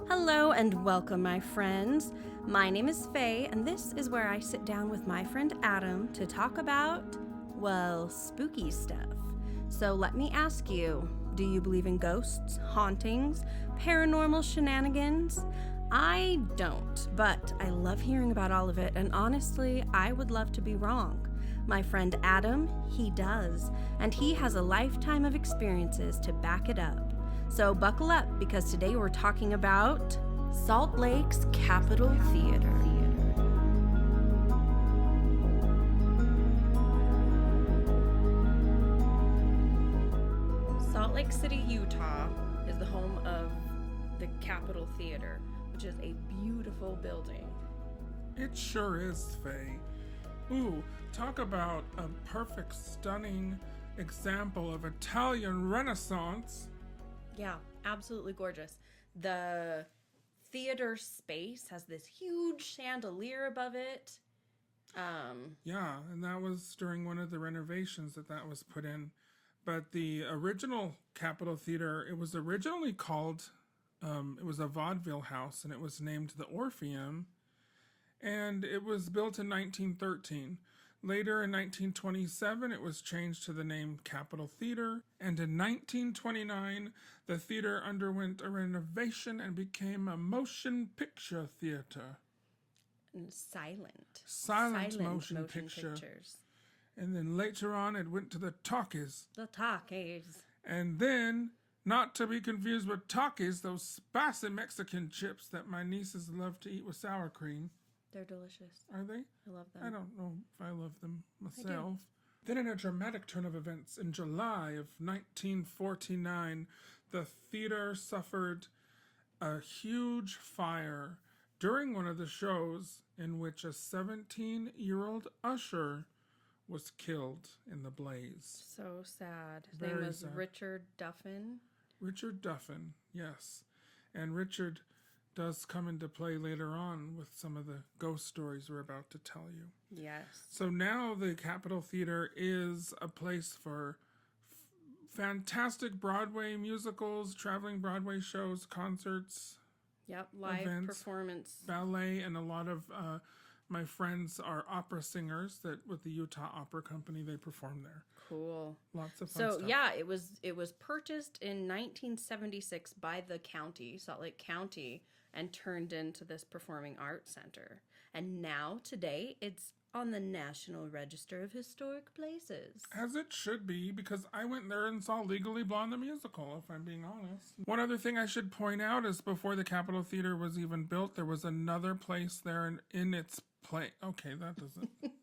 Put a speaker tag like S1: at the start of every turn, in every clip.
S1: Hello and welcome, my friends. My name is Faye, and this is where I sit down with my friend Adam to talk about, well, spooky stuff. So let me ask you, do you believe in ghosts, hauntings, paranormal shenanigans? I don't, but I love hearing about all of it, and honestly, I would love to be wrong. My friend Adam, he does, and he has a lifetime of experiences to back it up. So buckle up, because today we're talking about Salt Lake's Capitol Theater. Salt Lake City, Utah is the home of the Capitol Theater, which is a beautiful building.
S2: It sure is, Faye. Ooh, talk about a perfect, stunning example of Italian Renaissance.
S1: Yeah, absolutely gorgeous. The theater space has this huge chandelier above it.
S2: Yeah, and that was during one of the renovations that was put in. But the original Capitol Theater, it was originally called, it was a vaudeville house, and it was named the Orpheum, and it was built in 1913. Later in 1927, it was changed to the name Capitol Theater, and in 1929, the theater underwent a renovation and became a motion picture theater. Silent motion
S1: pictures.
S2: And then later on, it went to the talkies.
S1: The talkies.
S2: And then, not to be confused with talkies, those spicy Mexican chips that my nieces love to eat with sour cream.
S1: They're delicious.
S2: Are they?
S1: I love them.
S2: I don't know if I love them myself. Then, in a dramatic turn of events, in July of 1949, the theater suffered a huge fire during one of the shows in which a 17-year-old usher was killed in the blaze.
S1: So sad. His
S2: Very
S1: name was
S2: sad.
S1: Richard Duffin.
S2: Richard Duffin, yes. And Richard does come into play later on with some of the ghost stories we're about to tell you.
S1: Yes.
S2: So now the Capitol Theater is a place for fantastic Broadway musicals, traveling Broadway shows, concerts.
S1: Yep, live
S2: events,
S1: performance.
S2: Ballet, and a lot of my friends are opera singers that with the Utah Opera Company, they perform there.
S1: Cool.
S2: Lots of fun stuff.
S1: So yeah, it was purchased in 1976 by the county, Salt Lake County, and turned into this performing arts center. And now today it's on the National Register of Historic Places.
S2: As it should be, because I went there and saw Legally Blonde the musical, if I'm being honest. One other thing I should point out is before the Capitol Theater was even built, there was another place there in its place. Okay,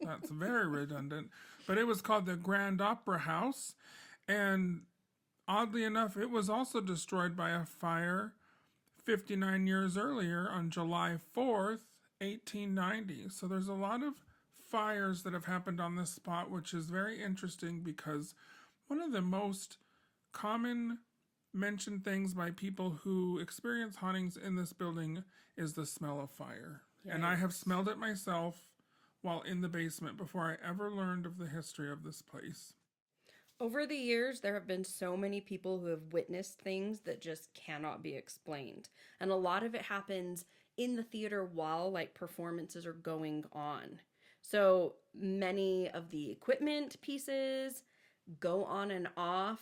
S2: that's very redundant. But it was called the Grand Opera House. And oddly enough, it was also destroyed by a fire 59 years earlier on July 4th, 1890. So there's a lot of fires that have happened on this spot, which is very interesting because one of the most common mentioned things by people who experience hauntings in this building is the smell of fire. Yikes. And I have smelled it myself while in the basement before I ever learned of the history of this place.
S1: Over the years, there have been so many people who have witnessed things that just cannot be explained. And a lot of it happens in the theater while performances are going on. So many of the equipment pieces go on and off.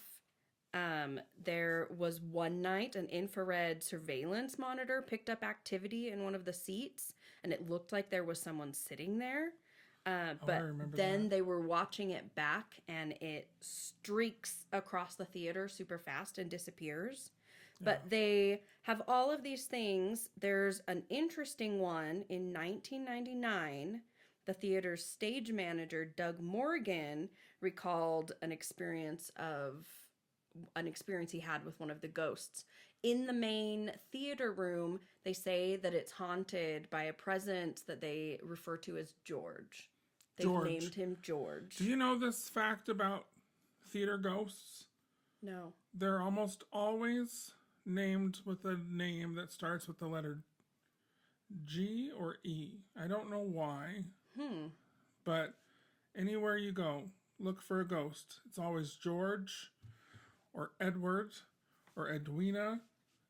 S1: There was one night an infrared surveillance monitor picked up activity in one of the seats, and it looked like there was someone sitting there. But then they were watching it back, and it streaks across the theater super fast and disappears. Yeah. But they have all of these things. There's an interesting one in 1999. The theater's stage manager, Doug Morgan, recalled an experience he had with one of the ghosts. In the main theater room, they say that it's haunted by a presence that they refer to as George. They've named him George.
S2: Do you know this fact about theater ghosts?
S1: No.
S2: They're almost always named with a name that starts with the letter G or E. I don't know why. But anywhere you go, look for a ghost. It's always George or Edward or Edwina,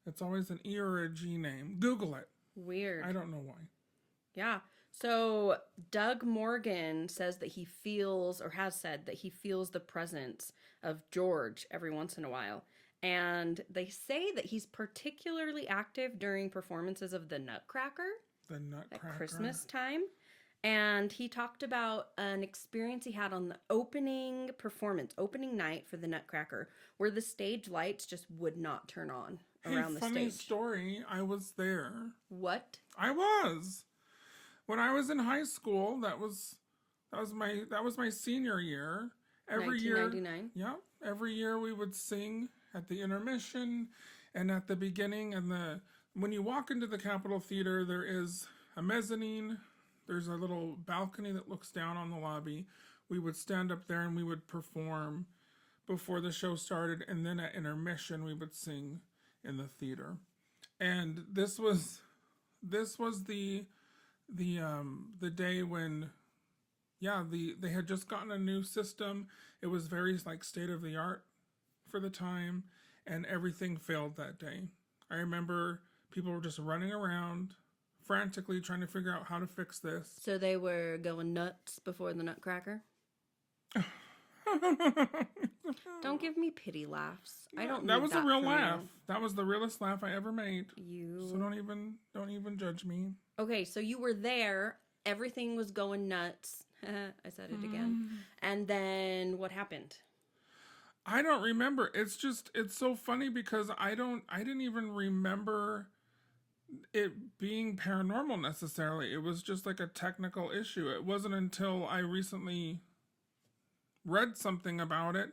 S2: It's always an E or a G name. Google it.
S1: Weird.
S2: I don't know why.
S1: Yeah. So Doug Morgan says that he feels, or has said that he feels the presence of George every once in a while. And they say that he's particularly active during performances of the Nutcracker
S2: The
S1: at
S2: Nutcracker.
S1: Christmas time. And he talked about an experience he had on the opening night for the Nutcracker, where the stage lights just would not turn on around the
S2: Funny
S1: stage.
S2: story. I was there.
S1: What?
S2: I was. When I was in high school, that was my senior year. Every year,
S1: 1999.
S2: yeah, every year we would sing at the intermission and at the beginning. And when you walk into the Capitol Theater, there is a mezzanine. There's a little balcony that looks down on the lobby. We would stand up there and we would perform before the show started, and then at intermission we would sing in the theater. And this was the day when, yeah, they had just gotten a new system. It was very like state of the art for the time, and everything failed that day. I remember people were just running around frantically trying to figure out how to fix this.
S1: So they were going nuts before the Nutcracker? Don't give me pity laughs. I don't.
S2: That was a real laugh.
S1: You.
S2: That was the realest laugh I ever made.
S1: You.
S2: So don't even judge me.
S1: Okay, so you were there. Everything was going nuts. I said it again. And then what happened?
S2: I don't remember. It's so funny because I didn't even remember it being paranormal necessarily. It was just like a technical issue. It wasn't until I recently read something about it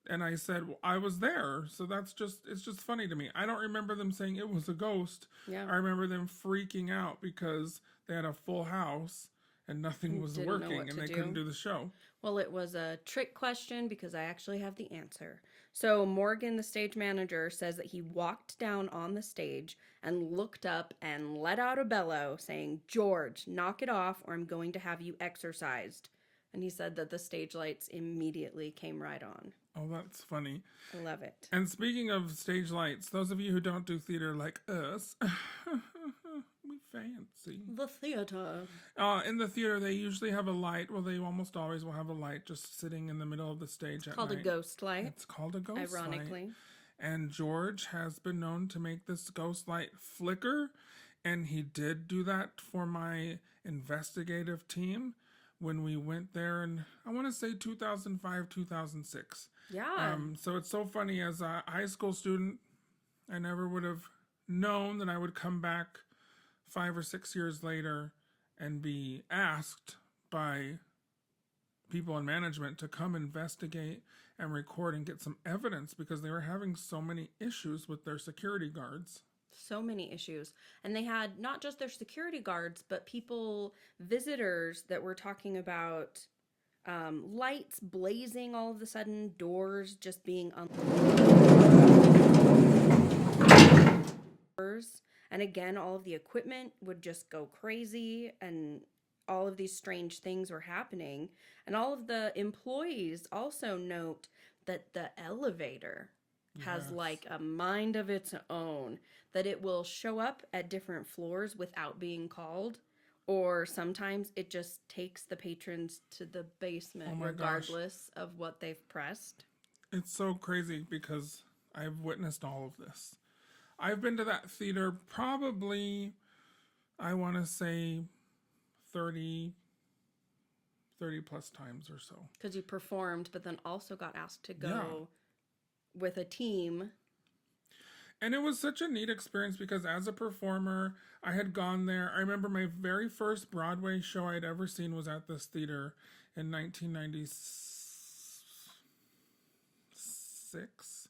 S2: and I said, well, I was there. So it's just funny to me. I don't remember them saying it was a ghost.
S1: Yeah.
S2: I remember them freaking out because they had a full house and nothing was working and they couldn't do the show.
S1: Well, it was a trick question because I actually have the answer. So Morgan, the stage manager, says that he walked down on the stage and looked up and let out a bellow saying, "George, knock it off or I'm going to have you exorcised." And he said that the stage lights immediately came right on.
S2: Oh, that's funny.
S1: I love it.
S2: And speaking of stage lights, those of you who don't do theater like us, we fancy.
S1: The theater.
S2: In the theater, they usually have a light. Well, they almost always will have a light just sitting in the middle of the stage at
S1: Called
S2: night.
S1: a ghost light.
S2: It's called a ghost light.
S1: Ironically.
S2: And George has been known to make this ghost light flicker. And he did do that for my investigative team when we went there in, I want to say 2005, 2006.
S1: Yeah.
S2: So it's so funny. As a high school student, I never would have known that I would come back 5 or 6 years later and be asked by people in management to come investigate and record and get some evidence because they were having so many issues with their security guards.
S1: So many issues. And they had not just their security guards, but visitors that were talking about lights blazing all of a sudden, doors just being and again, all of the equipment would just go crazy and all of these strange things were happening. And all of the employees also note that the elevator has like a mind of its own, that it will show up at different floors without being called, or sometimes it just takes the patrons to the basement regardless of what they've pressed.
S2: It's so crazy because I've witnessed all of this. I've been to that theater probably, I want to say 30 plus times or so.
S1: Because you performed, but then also got asked to go with a team.
S2: And it was such a neat experience because as a performer, I had gone there. I remember my very first Broadway show I'd ever seen was at this theater in 1996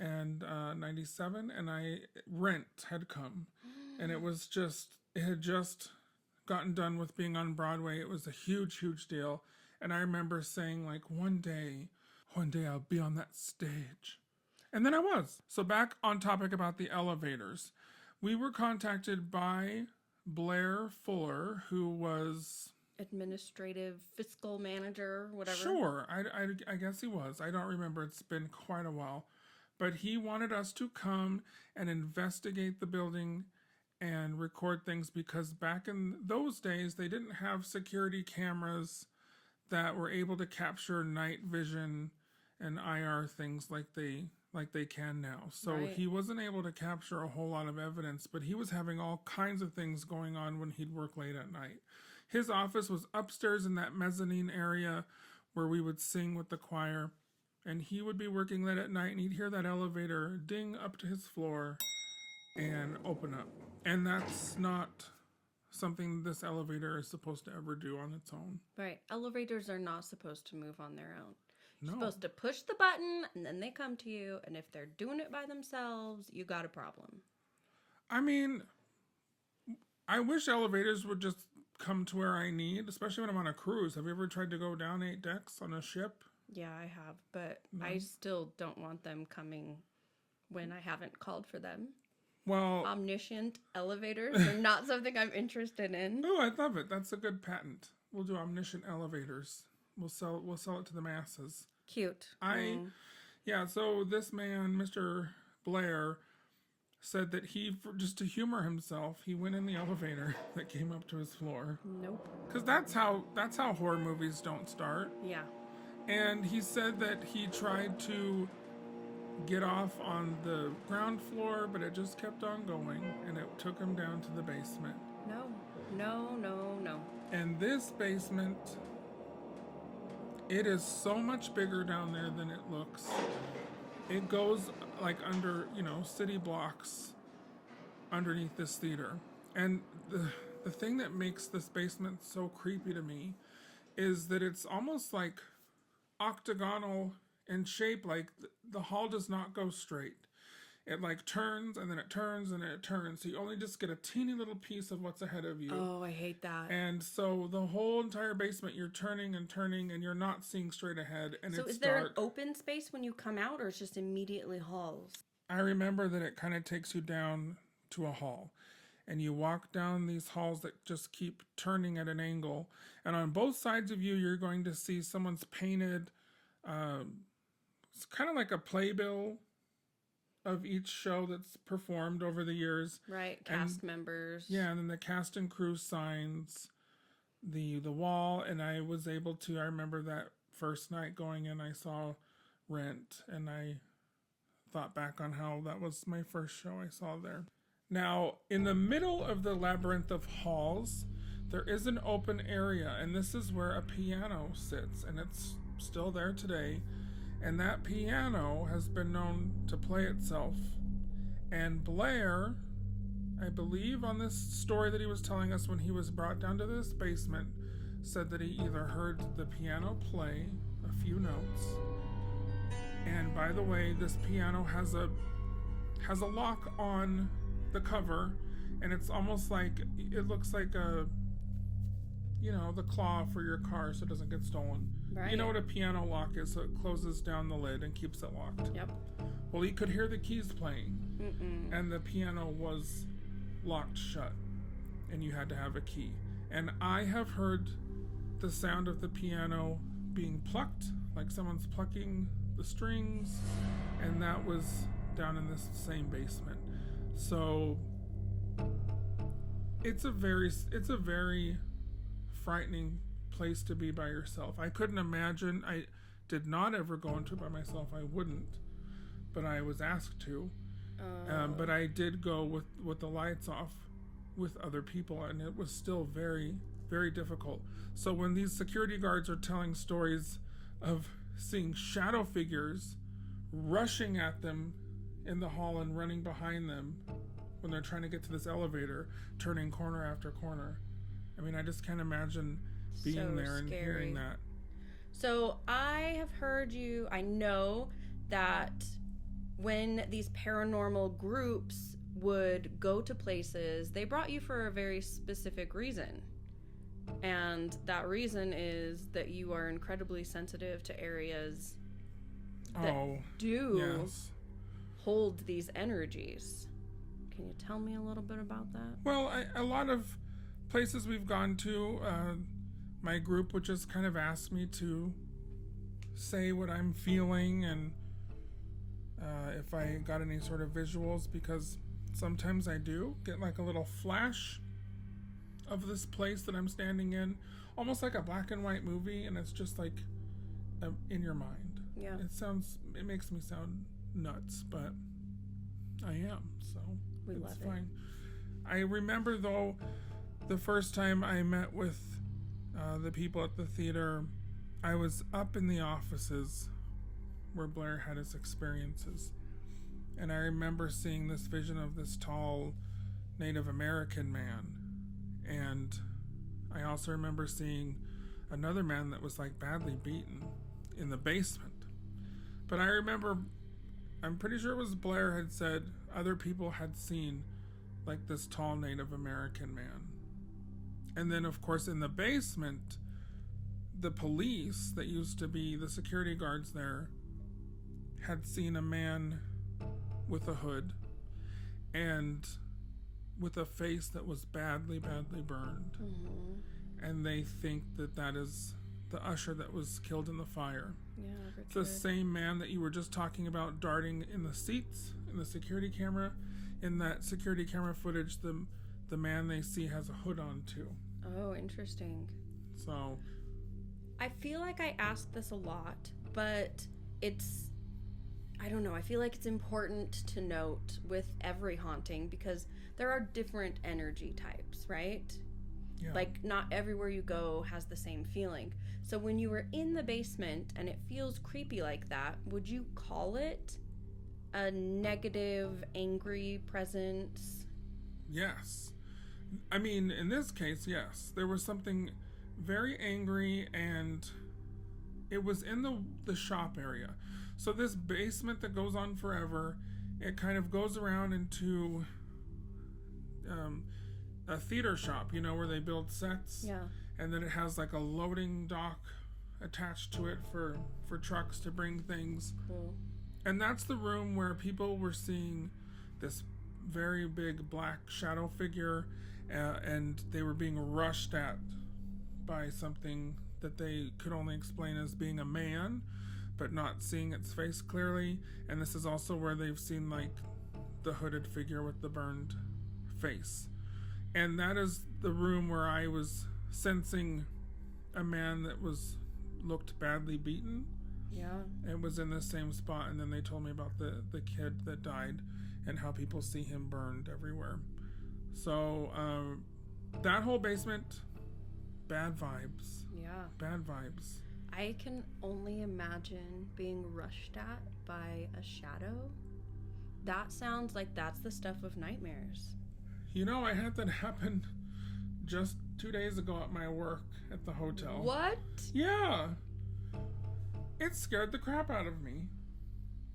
S2: and 97. And Rent had come. And it had just gotten done with being on Broadway. It was a huge, huge deal. And I remember saying, like, one day I'll be on that stage. And then I was. So back on topic about the elevators. We were contacted by Blair Fuller, who was...
S1: administrative fiscal manager, whatever.
S2: Sure. I guess he was. I don't remember. It's been quite a while. But he wanted us to come and investigate the building and record things because back in those days, they didn't have security cameras that were able to capture night vision and IR things like they can now. So
S1: Right.
S2: he wasn't able to capture a whole lot of evidence, but he was having all kinds of things going on when he'd work late at night. His office was upstairs in that mezzanine area where we would sing with the choir, and he would be working late at night and he'd hear that elevator ding up to his floor and open up. And that's not something this elevator is supposed to ever do on its own.
S1: Right. Elevators are not supposed to move on their own. You're
S2: No.
S1: supposed to push the button and then they come to you. And if they're doing it by themselves, you got a problem.
S2: I mean, I wish elevators would just come to where I need, especially when I'm on a cruise. Have you ever tried to go down 8 decks on a ship?
S1: Yeah, I have. But I still don't want them coming when I haven't called for them.
S2: Well,
S1: Omniscient elevators are not something I'm interested in.
S2: oh, I love it. That's a good patent. We'll do omniscient elevators. We'll sell it to the masses.
S1: Cute.
S2: Yeah, so this man, Mr. Blair, said that just to humor himself, he went in the elevator that came up to his floor.
S1: Nope.
S2: Because that's how horror movies don't start.
S1: Yeah.
S2: And he said that he tried to get off on the ground floor, but it just kept on going, and it took him down to the basement.
S1: No.
S2: And this basement, it is so much bigger down there than it looks. It goes like under, city blocks underneath this theater. And the thing that makes this basement so creepy to me is that it's almost like octagonal in shape. Like the hall does not go straight. It like turns and then it turns and then it turns. So you only just get a teeny little piece of what's ahead of you.
S1: Oh, I hate that.
S2: And so the whole entire basement, you're turning and turning and you're not seeing straight ahead. And
S1: So
S2: it's
S1: is there
S2: dark.
S1: an open space when you come out, or it's just immediately halls?
S2: I remember that it kind of takes you down to a hall. And you walk down these halls that just keep turning at an angle. And on both sides of you, you're going to see someone's painted, it's kind of like a playbill of each show that's performed over the years.
S1: Right, cast members.
S2: Yeah, and then the cast and crew signs the wall. And I was able to, I remember that first night going in, I saw Rent. And I thought back on how that was my first show I saw there. Now, in the middle of the labyrinth of halls, there is an open area, and this is where a piano sits, and it's still there today. And that piano has been known to play itself. And Blair, I believe on this story that he was telling us when he was brought down to this basement, said that he either heard the piano play a few notes. And by the way, this piano has a lock on the cover, and it's almost like, it looks like the claw for your car so it doesn't get stolen.
S1: Right.
S2: You know what a piano lock is, so it closes down the lid and keeps it locked.
S1: Yep.
S2: Well, he could hear the keys playing, and the piano was locked shut, and you had to have a key. And I have heard the sound of the piano being plucked, like someone's plucking the strings, and that was down in this same basement. So it's a very frightening place to be by yourself. I couldn't imagine. I did not ever go into it by myself. I wouldn't, but I was asked to. But I did go with the lights off with other people, and it was still very, very difficult. So when these security guards are telling stories of seeing shadow figures rushing at them in the hall and running behind them when they're trying to get to this elevator, turning corner after corner. I mean, I just can't imagine being
S1: So
S2: there and
S1: scary.
S2: hearing that.
S1: So I have heard you, I know that when these paranormal groups would go to places, they brought you for a very specific reason. And that reason is that you are incredibly sensitive to areas that
S2: Yes.
S1: hold these energies. Can you tell me a little bit about that?
S2: Well, a lot of places we've gone to, my group would just kind of ask me to say what I'm feeling, and if I got any sort of visuals, because sometimes I do get like a little flash of this place that I'm standing in, almost like a black and white movie, and it's just like in your mind.
S1: Yeah.
S2: It makes me sound nuts, but I am, so
S1: We
S2: it's
S1: love
S2: fine. I remember, though, the first time I met with the people at the theater, I was up in the offices where Blair had his experiences. And I remember seeing this vision of this tall Native American man. And I also remember seeing another man that was like badly beaten in the basement. But I remember, I'm pretty sure it was Blair had said other people had seen like this tall Native American man. And then, of course, in the basement, the police that used to be the security guards there had seen a man with a hood and with a face that was badly burned.
S1: Mm-hmm.
S2: And they think that that is the usher that was killed in the fire.
S1: Yeah,
S2: It's the same man that you were just talking about darting in the seats in the security camera. In that security camera footage, the man they see has a hood on too.
S1: Oh, interesting.
S2: So
S1: I feel like I ask this a lot, but I don't know, I feel like it's important to note with every haunting because there are different energy types, right?
S2: yeah.
S1: Like, not everywhere you go has the same feeling. So when you were in the basement and it feels creepy like that, would you call it a negative, angry presence?
S2: Yes. I mean, in this case, yes. There was something very angry, and it was in the shop area. So this basement that goes on forever, it kind of goes around into a theater shop, where they build sets.
S1: Yeah.
S2: And then it has like a loading dock attached to it for trucks to bring things.
S1: Cool.
S2: And that's the room where people were seeing this very big black shadow figure, and they were being rushed at by something that they could only explain as being a man, but not seeing its face clearly. And this is also where they've seen like the hooded figure with the burned face. And that is the room where I was sensing a man that looked badly beaten.
S1: Yeah.
S2: It was in the same spot, and then they told me about the kid that died and how people see him burned everywhere. So that whole basement, bad vibes.
S1: Yeah.
S2: Bad vibes.
S1: I can only imagine being rushed at by a shadow. That sounds like that's the stuff of nightmares.
S2: I had that happen just 2 days ago at my work at the hotel.
S1: What?
S2: Yeah. It scared the crap out of me.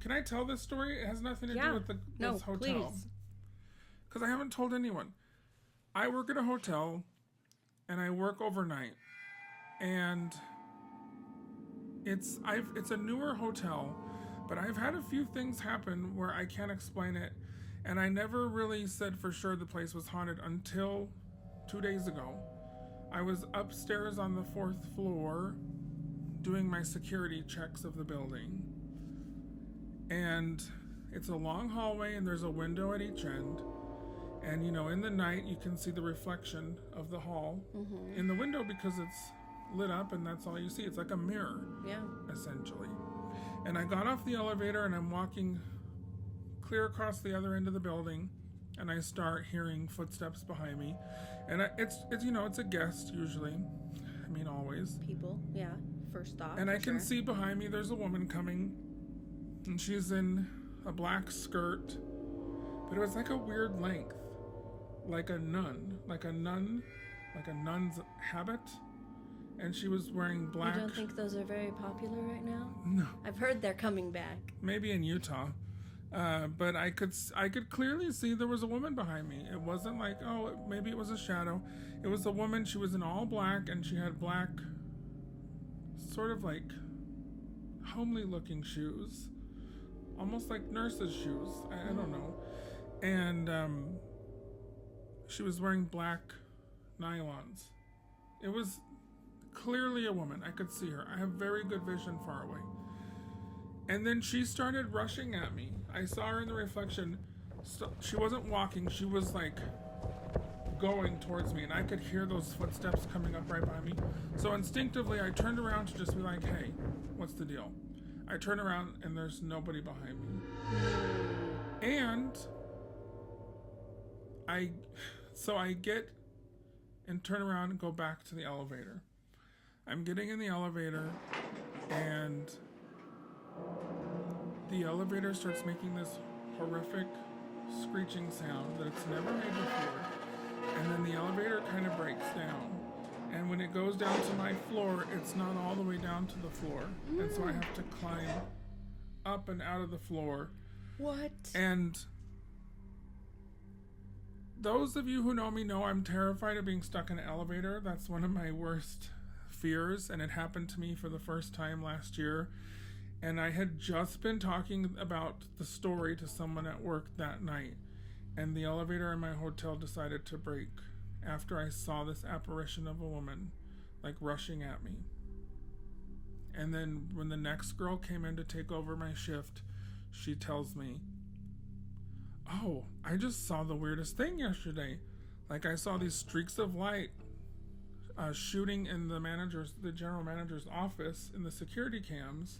S2: Can I tell this story? It has nothing to do with this hotel.
S1: Please.
S2: Because I haven't told anyone. I work at a hotel, and I work overnight. And it's a newer hotel, but I've had a few things happen where I can't explain it. And I never really said for sure the place was haunted until 2 days ago. I was upstairs on the 4th floor doing my security checks of the building. And it's a long hallway, and there's a window at each end. And, in the night, you can see the reflection of the hall in the window because it's lit up, and that's all you see. It's like a mirror, essentially. And I got off the elevator, and I'm walking clear across the other end of the building, and I start hearing footsteps behind me. And it's a guest usually. I mean, always.
S1: People, yeah. First thought.
S2: And I can see behind me there's a woman coming, and she's in a black skirt, but it was like a weird length, like a nun's habit, and she was wearing black.
S1: You don't think those are very popular right now?
S2: No.
S1: I've heard they're coming back.
S2: Maybe in Utah. But I could clearly see there was a woman behind me. It wasn't like, maybe it was a shadow. It was a woman. She was in all black, and she had black, sort of like homely looking shoes, almost like nurses' shoes. I don't know. And she was wearing black nylons. It was clearly a woman. I could see her. I have very good vision far away. And then she started rushing at me. I saw her in the reflection. She wasn't walking, she was like going towards me, and I could hear those footsteps coming up right behind me. So instinctively, I turned around to just be like, hey, what's the deal? I turn around, and there's nobody behind me. And I get and turn around and go back to the elevator. I'm getting in the elevator, and the elevator starts making this horrific screeching sound that it's never made before. And then the elevator kind of breaks down. And when it goes down to my floor, it's not all the way down to the floor. And so I have to climb up and out of the floor.
S1: What?
S2: And those of you who know me know I'm terrified of being stuck in an elevator. That's one of my worst fears, and it happened to me for the first time last year. And I had just been talking about the story to someone at work that night, and the elevator in my hotel decided to break after I saw this apparition of a woman like rushing at me. And then when the next girl came in to take over my shift, she tells me, oh, I just saw the weirdest thing yesterday. Like, I saw these streaks of light shooting in the general manager's office in the security cams.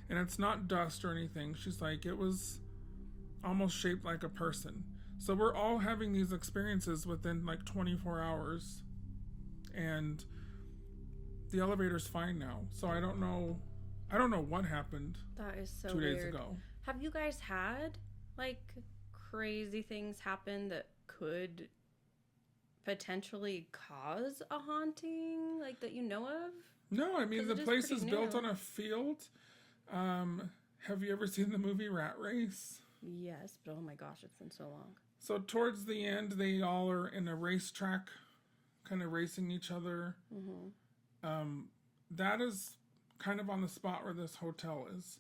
S2: And it's not dust or anything. She's like, it was almost shaped like a person. So we're all having these experiences within like 24 hours. And the elevator's fine now. So I don't know what happened.
S1: That is so
S2: 2 days
S1: weird.
S2: ago.
S1: Have you guys had like crazy things happen that could potentially cause a haunting, like that you know of?
S2: No, I mean, the place is built
S1: new.
S2: on a field. Have you ever seen the movie Rat Race?
S1: Yes, but oh my gosh, it's been so long.
S2: So towards the end, they all are in a racetrack, kind of racing each other.
S1: Mm-hmm.
S2: That is kind of on the spot where this hotel is.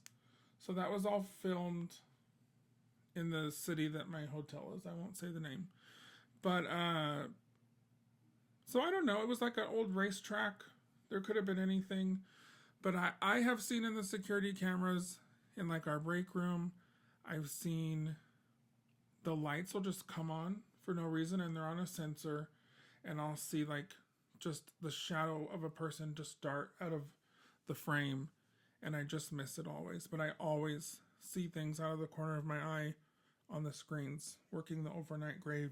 S2: So that was all filmed in the city that my hotel is. I won't say the name. But, so I don't know. It was like an old racetrack. There could have been anything. But I have seen in the security cameras in like our break room, I've seen the lights will just come on for no reason, and they're on a sensor, and I'll see like just the shadow of a person just dart out of the frame, and I just miss it always. But I always see things out of the corner of my eye on the screens working the overnight graveyard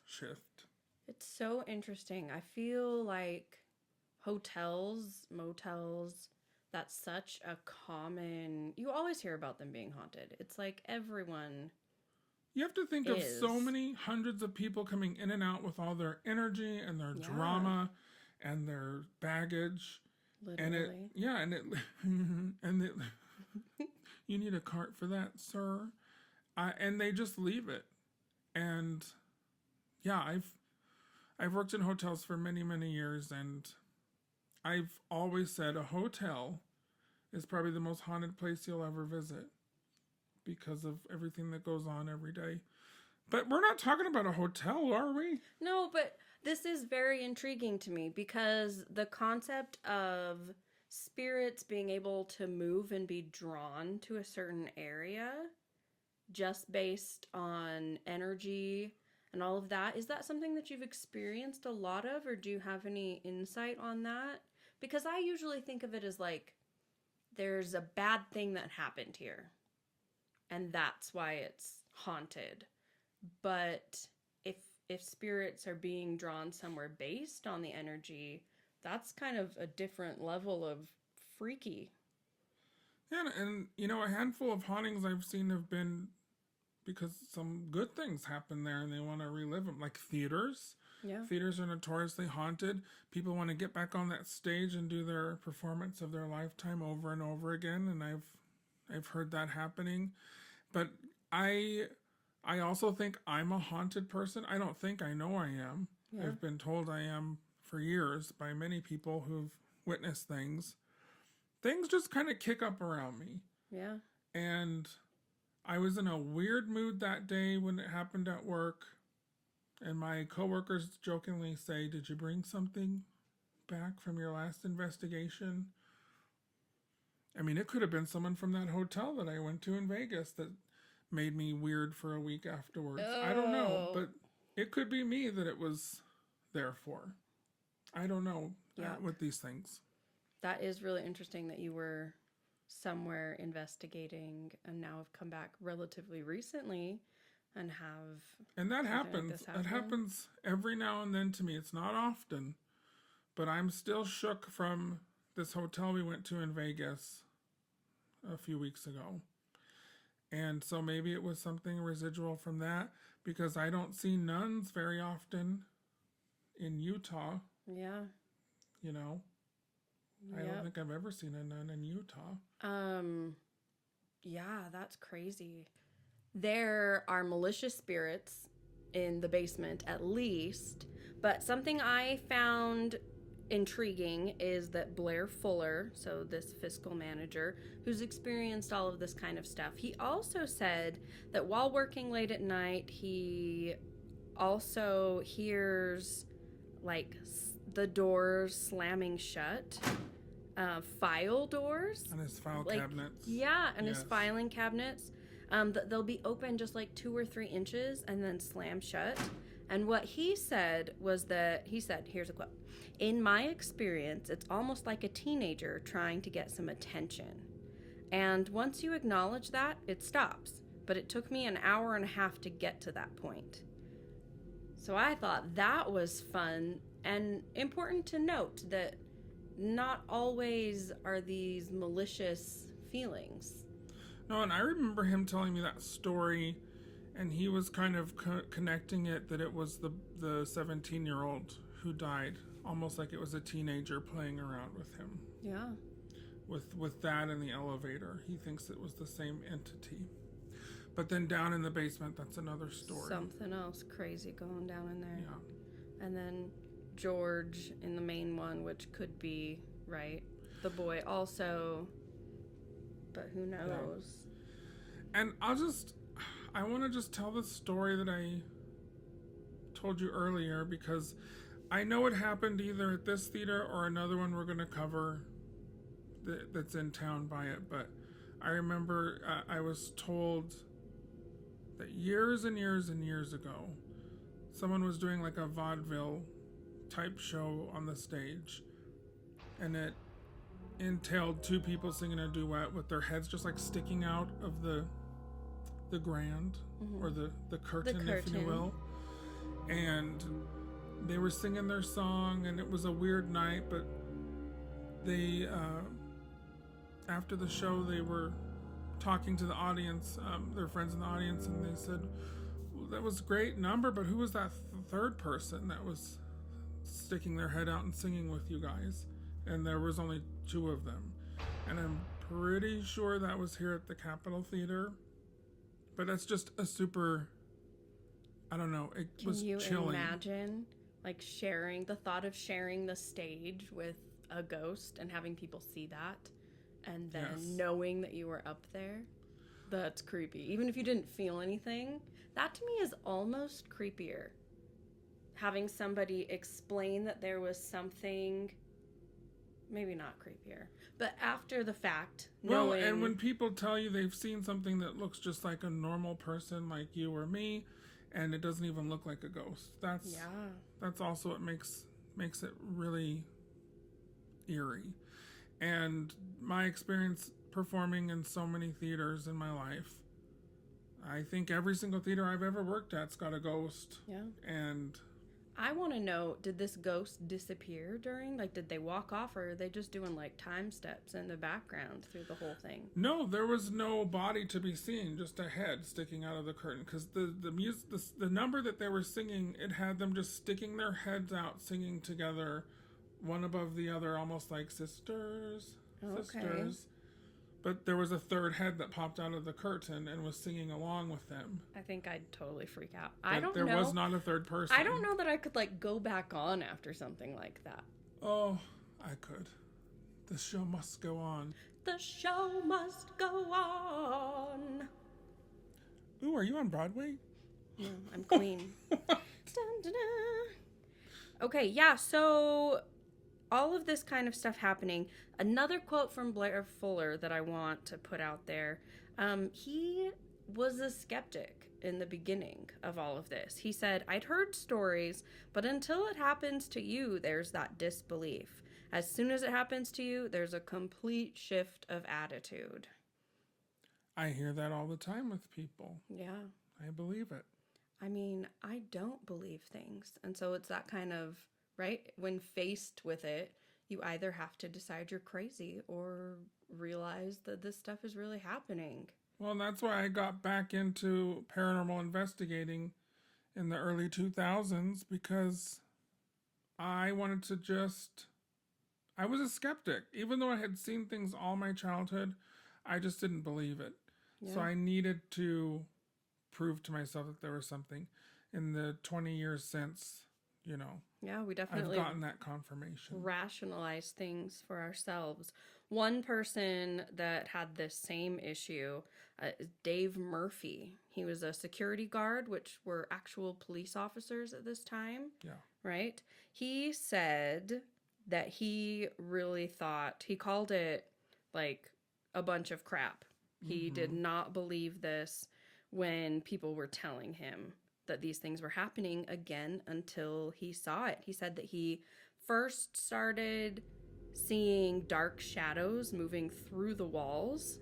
S2: shift.
S1: It's so interesting. I feel like hotels, motels, that's such a common, you always hear about them being haunted. It's like everyone
S2: You have to think of
S1: is.
S2: so many hundreds of people coming in and out with all their energy and their drama and their baggage.
S1: Literally.
S2: And it you need a cart for that, sir. And they just leave it. And yeah, I've worked in hotels for many, many years, and I've always said a hotel is probably the most haunted place you'll ever visit because of everything that goes on every day. But we're not talking about a hotel, are we?
S1: No, but this is very intriguing to me because the concept of spirits being able to move and be drawn to a certain area just based on energy and all of that, is that something that you've experienced a lot of, or do you have any insight on that? Because I usually think of it as like there's a bad thing that happened here and that's why it's haunted. But if spirits are being drawn somewhere based on the energy, that's kind of a different level of freaky.
S2: Yeah, and you know, a handful of hauntings I've seen have been because some good things happen there and they want to relive them, like theaters.
S1: Yeah.
S2: Theaters are notoriously haunted. People want to get back on that stage and do their performance of their lifetime over and over again, and I've heard that happening. But I also think I'm a haunted person. I don't think, I know I am.
S1: Yeah.
S2: I've been told I am for years by many people who've witnessed things. Things just kind of kick up around me.
S1: Yeah.
S2: And I was in a weird mood that day when it happened at work. And my coworkers jokingly say, "Did you bring something back from your last investigation?" I mean, it could have been someone from that hotel that I went to in Vegas that made me weird for a week afterwards. I don't know,
S1: Oh.
S2: but it could be me that it was there for. I don't know
S1: Yeah.
S2: with these things.
S1: That is really interesting that you were somewhere investigating and now have come back relatively recently and have
S2: And that
S1: something like
S2: happens.
S1: this
S2: It
S1: happen.
S2: happens every now and then to me. It's not often, but I'm still shook from this hotel we went to in Vegas a few weeks ago. And so maybe it was something residual from that because I don't see nuns very often in Utah,
S1: Yeah.
S2: you know. I don't
S1: Yep.
S2: think I've ever seen a nun in Utah.
S1: Yeah, that's crazy. There are malicious spirits in the basement, at least. But something I found intriguing is that Blair Fuller, so this fiscal manager, who's experienced all of this kind of stuff, he also said that while working late at night, he also hears like the doors slamming shut, file doors.
S2: And his file
S1: Like,
S2: cabinets.
S1: yeah, and his
S2: Yes.
S1: filing cabinets. They'll be open just like 2 or 3 inches and then slam shut. And what he said was that, he said, here's a quote: "In my experience, it's almost like a teenager trying to get some attention. And once you acknowledge that, it stops. But it took me an hour and a half to get to that point." So I thought that was fun and important to note that not always are these malicious feelings.
S2: No, and I remember him telling me that story, and he was kind of connecting it that it was the 17-year-old who died, almost like it was a teenager playing around with him.
S1: Yeah.
S2: With that in the elevator, he thinks it was the same entity. But then down in the basement, that's another story.
S1: Something else crazy going down in there.
S2: Yeah.
S1: And then George in the main one, which could be, right, the boy also, but who knows?
S2: Yeah. And I want to just tell the story that I told you earlier because I know it happened either at this theater or another one we're going to cover that's in town by it. But I remember I was told that years and years and years ago, someone was doing like a vaudeville type show on the stage, and it entailed 2 people singing a duet with their heads just like sticking out of the grand, or the curtain, if you will. And they were singing their song, and it was a weird night, but they after the show they were talking to the audience, their friends in the audience, and they said, well, that was a great number, but who was that third person that was sticking their head out and singing with you guys? And there was only 2 of them, and I'm pretty sure that was here at the Capitol Theater. But that's just a super, I don't know, it was
S1: Can you
S2: chilling.
S1: imagine like sharing the thought of sharing the stage with a ghost and having people see that and then
S2: Yes.
S1: knowing that you were up there? That's creepy. Even if you didn't feel anything, that to me is almost creepier. Having somebody explain that there was something, maybe not creepier, but after the fact,
S2: Well,
S1: knowing...
S2: and when people tell you they've seen something that looks just like a normal person like you or me, and it doesn't even look like a ghost, that's also what makes it really eerie. And my experience performing in so many theaters in my life, I think every single theater I've ever worked at's got a ghost.
S1: Yeah.
S2: And
S1: I want to know, did this ghost disappear during? Like, did they walk off, or are they just doing, like, time steps in the background through the whole thing?
S2: no, there was no body to be seen, just a head sticking out of the curtain. Because the number that they were singing, it had them just sticking their heads out, singing together, one above the other, almost like sisters. But there was a third head that popped out of the curtain and was singing along with them.
S1: I think I'd totally freak out.
S2: But there was not a third person.
S1: I don't know that I could, like, go back on after something like that.
S2: Oh, I could. The show must go on.
S1: The show must go on.
S2: Ooh, are you on Broadway?
S1: No, I'm Queen. Dun, dun, dun. Okay, yeah, so all of this kind of stuff happening. Another quote from Blair Fuller that I want to put out there. He was a skeptic in the beginning of all of this. He said, I'd heard stories, but until it happens to you, there's that disbelief. As soon as it happens to you, there's a complete shift of attitude.
S2: I hear that all the time with people.
S1: Yeah.
S2: I believe it.
S1: I mean, I don't believe things. And so it's that kind of, right? When faced with it, you either have to decide you're crazy or realize that this stuff is really happening.
S2: Well, that's why I got back into paranormal investigating in the early 2000s, because I wanted to just. I was a skeptic. Even though I had seen things all my childhood, I just didn't believe it.
S1: Yeah.
S2: So I needed to prove to myself that there was something. In the 20 years since,
S1: Yeah, we definitely
S2: I've gotten that confirmation.
S1: rationalize things for ourselves. One person that had this same issue is Dave Murphy. He was a security guard, which were actual police officers at this time.
S2: Yeah.
S1: Right? He said that he really thought, he called it like a bunch of crap. He did not believe this when people were telling him that these things were happening again until he saw it. He said that he first started seeing dark shadows moving through the walls,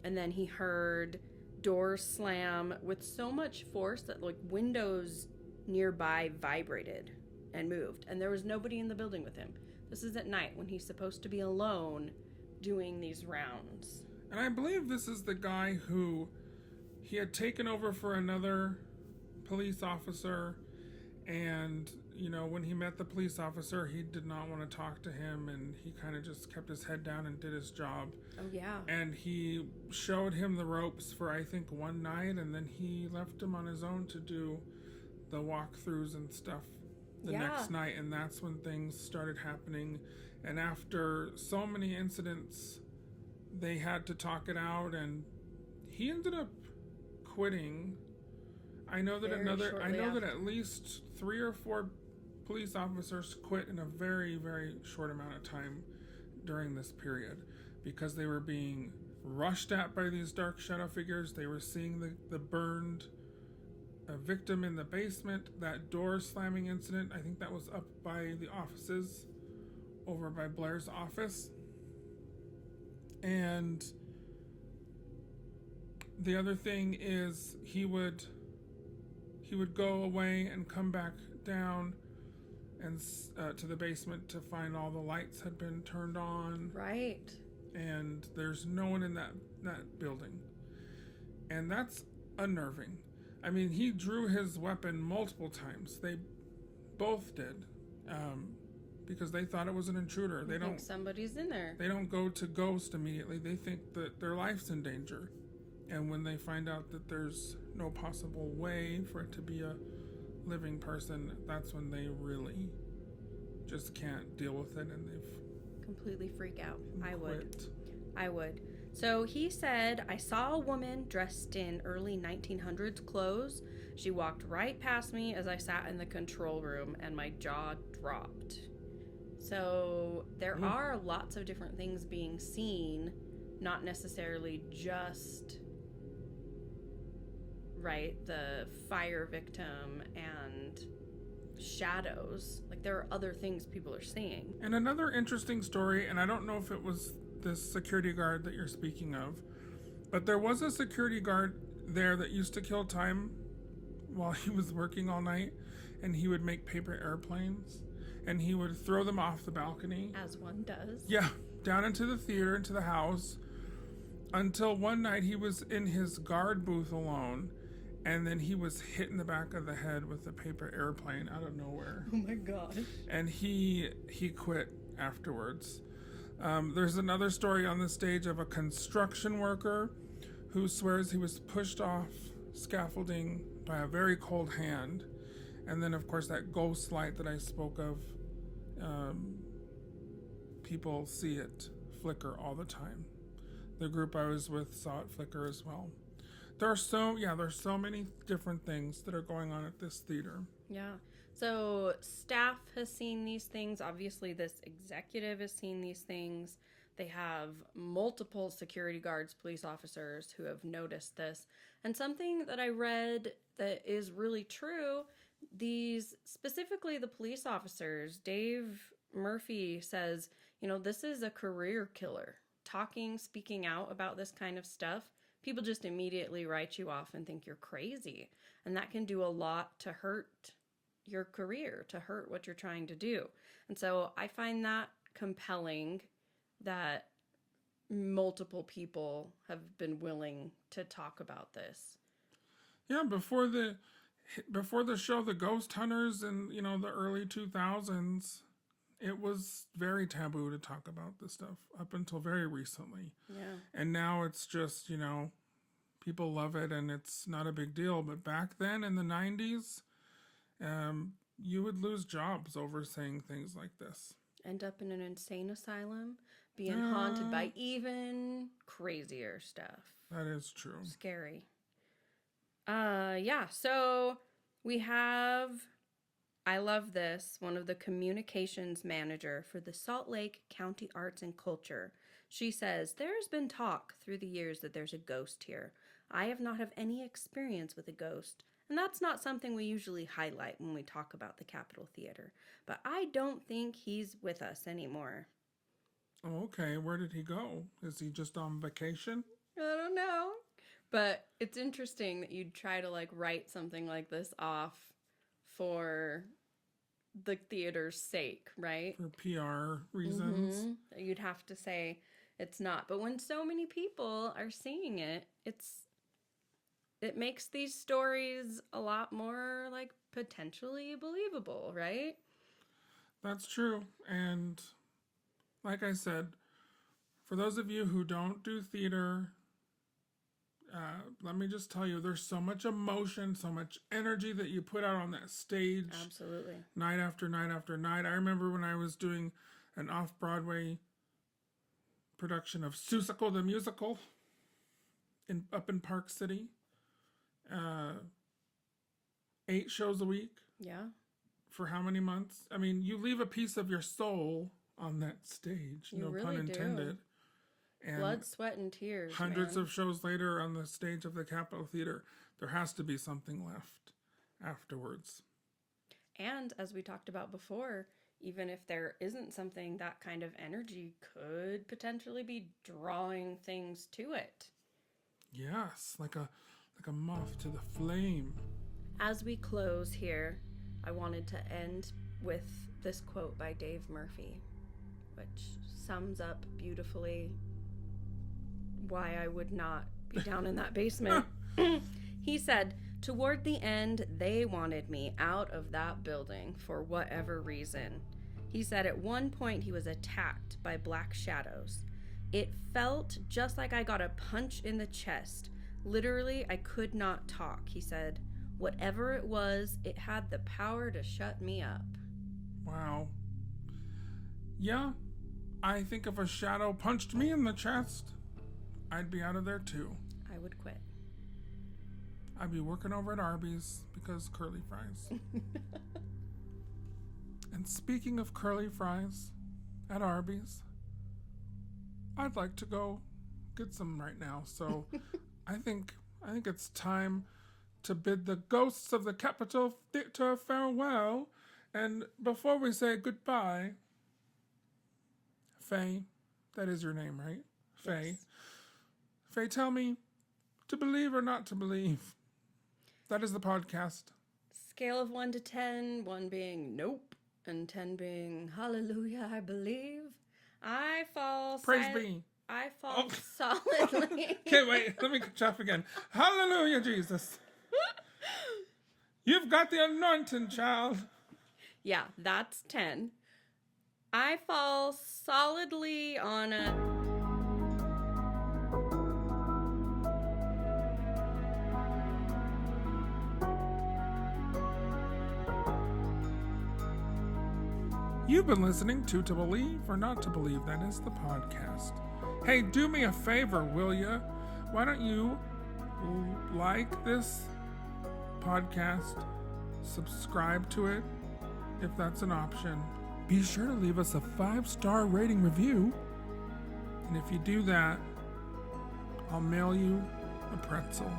S1: and then he heard doors slam with so much force that like windows nearby vibrated and moved, and there was nobody in the building with him. This is at night when he's supposed to be alone doing these rounds.
S2: And I believe this is the guy who he had taken over for another police officer, and when he met the police officer, he did not want to talk to him, and he kind of just kept his head down and did his job.
S1: Oh yeah.
S2: And he showed him the ropes for I think one night, and then he left him on his own to do the walkthroughs and stuff the next night, and that's when things started happening. And after so many incidents, they had to talk it out, and he ended up quitting. I know that at least 3 or 4 police officers quit in a very, very short amount of time during this period, because they were being rushed at by these dark shadow figures. They were seeing the burned victim in the basement, that door slamming incident. I think that was up by the offices over by Blair's office. And the other thing is he would go away and come back down and to the basement to find all the lights had been turned on.
S1: Right.
S2: And there's no one in that building. And that's unnerving. I mean, he drew his weapon multiple times. They both did. Because they thought it was an intruder. They don't think
S1: somebody's in there.
S2: They don't go to ghost immediately. They think that their life's in danger. And when they find out that there's no possible way for it to be a living person, that's when they really just can't deal with it, and they've
S1: completely freak out.
S2: quit.
S1: I would. So he said, I saw a woman dressed in early 1900s clothes. She walked right past me as I sat in the control room, and my jaw dropped. So there are lots of different things being seen, not necessarily just, right, the fire victim and shadows. Like, there are other things people are seeing.
S2: And another interesting story, and I don't know if it was this security guard that you're speaking of, but there was a security guard there that used to kill time while he was working all night, and he would make paper airplanes, and he would throw them off the balcony.
S1: As one does.
S2: Yeah, down into the theater, into the house, until one night he was in his guard booth alone, and then he was hit in the back of the head with a paper airplane out of nowhere.
S1: Oh my gosh.
S2: And he quit afterwards. There's another story on the stage of a construction worker who swears he was pushed off scaffolding by a very cold hand. And then, of course, that ghost light that I spoke of, people see it flicker all the time. The group I was with saw it flicker as well. There's so many different things that are going on at this theater.
S1: Yeah. So staff has seen these things. Obviously, this executive has seen these things. They have multiple security guards, police officers who have noticed this. And something that I read that is really true, specifically the police officers, Dave Murphy says, this is a career killer. Speaking out about this kind of stuff, people just immediately write you off and think you're crazy. And that can do a lot to hurt your career, to hurt what you're trying to do. And so I find that compelling that multiple people have been willing to talk about this.
S2: Yeah, before the show The Ghost Hunters in, the early 2000s, it was very taboo to talk about this stuff up until very recently.
S1: Yeah.
S2: And now it's just, people love it and it's not a big deal. But back then in the 90s, you would lose jobs over saying things like this.
S1: End up in an insane asylum, being haunted by even crazier stuff.
S2: That is true.
S1: Scary. So we have, I love this, one of the communications manager for the Salt Lake County Arts and Culture. She says, "There's been talk through the years that there's a ghost here. I have not had any experience with a ghost. And that's not something we usually highlight when we talk about the Capitol Theater. But I don't think he's with us anymore."
S2: Oh, okay. Where did he go? Is he just on vacation?
S1: I don't know. But it's interesting that you'd try to write something like this off for the theater's sake, right?
S2: For PR reasons.
S1: Mm-hmm. You'd have to say it's not. But when so many people are seeing it, it makes these stories a lot more potentially believable, right?
S2: That's true. And like I said, for those of you who don't do theater, let me just tell you, there's so much emotion, so much energy that you put out on that stage.
S1: Absolutely.
S2: Night after night after night. I remember when I was doing an off-Broadway production of Seussical the Musical up in Park City. 8 shows a week.
S1: Yeah.
S2: For how many months? I mean, you leave a piece of your soul on that stage.
S1: You
S2: no
S1: really
S2: pun intended.
S1: do.
S2: And
S1: Blood, sweat, and tears.
S2: hundreds
S1: man.
S2: of shows later on the stage of the Capitol Theater, there has to be something left afterwards.
S1: And as we talked about before, even if there isn't something, that kind of energy could potentially be drawing things to it.
S2: Yes, like a moth to the flame.
S1: As we close here, I wanted to end with this quote by Dave Murphy, which sums up beautifully why I would not be down in that basement. He said, "Toward the end, they wanted me out of that building for whatever reason." He said at one point he was attacked by black shadows. "It felt just like I got a punch in the chest. Literally, I could not talk," he said. "Whatever it was, it had the power to shut me up."
S2: Wow. Yeah, I think if a shadow punched me in the chest, I'd be out of there too.
S1: I would quit.
S2: I'd be working over at Arby's because curly fries. And speaking of curly fries at Arby's, I'd like to go get some right now. So I think it's time to bid the ghosts of the Capitol Theater farewell. And before we say goodbye, Faye, that is your name, right? Faye.
S1: Yes.
S2: Faye, tell me to believe or not to believe. That is the podcast.
S1: Scale of 1 to 10, 1 being nope, and 10 being hallelujah, I believe. I fall solidly.
S2: Okay, wait, let me jump again. Hallelujah, Jesus. You've got the anointing, child.
S1: Yeah, that's 10. I fall solidly on a...
S2: You've been listening to Believe or Not to Believe, that is the podcast. Hey, do me a favor, will ya? Why don't you like this podcast, subscribe to it, if that's an option. Be sure to leave us a 5-star rating review. And if you do that, I'll mail you a pretzel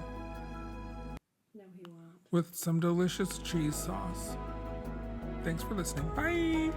S1: No, he won't.
S2: with some delicious cheese sauce. Thanks for listening. Bye!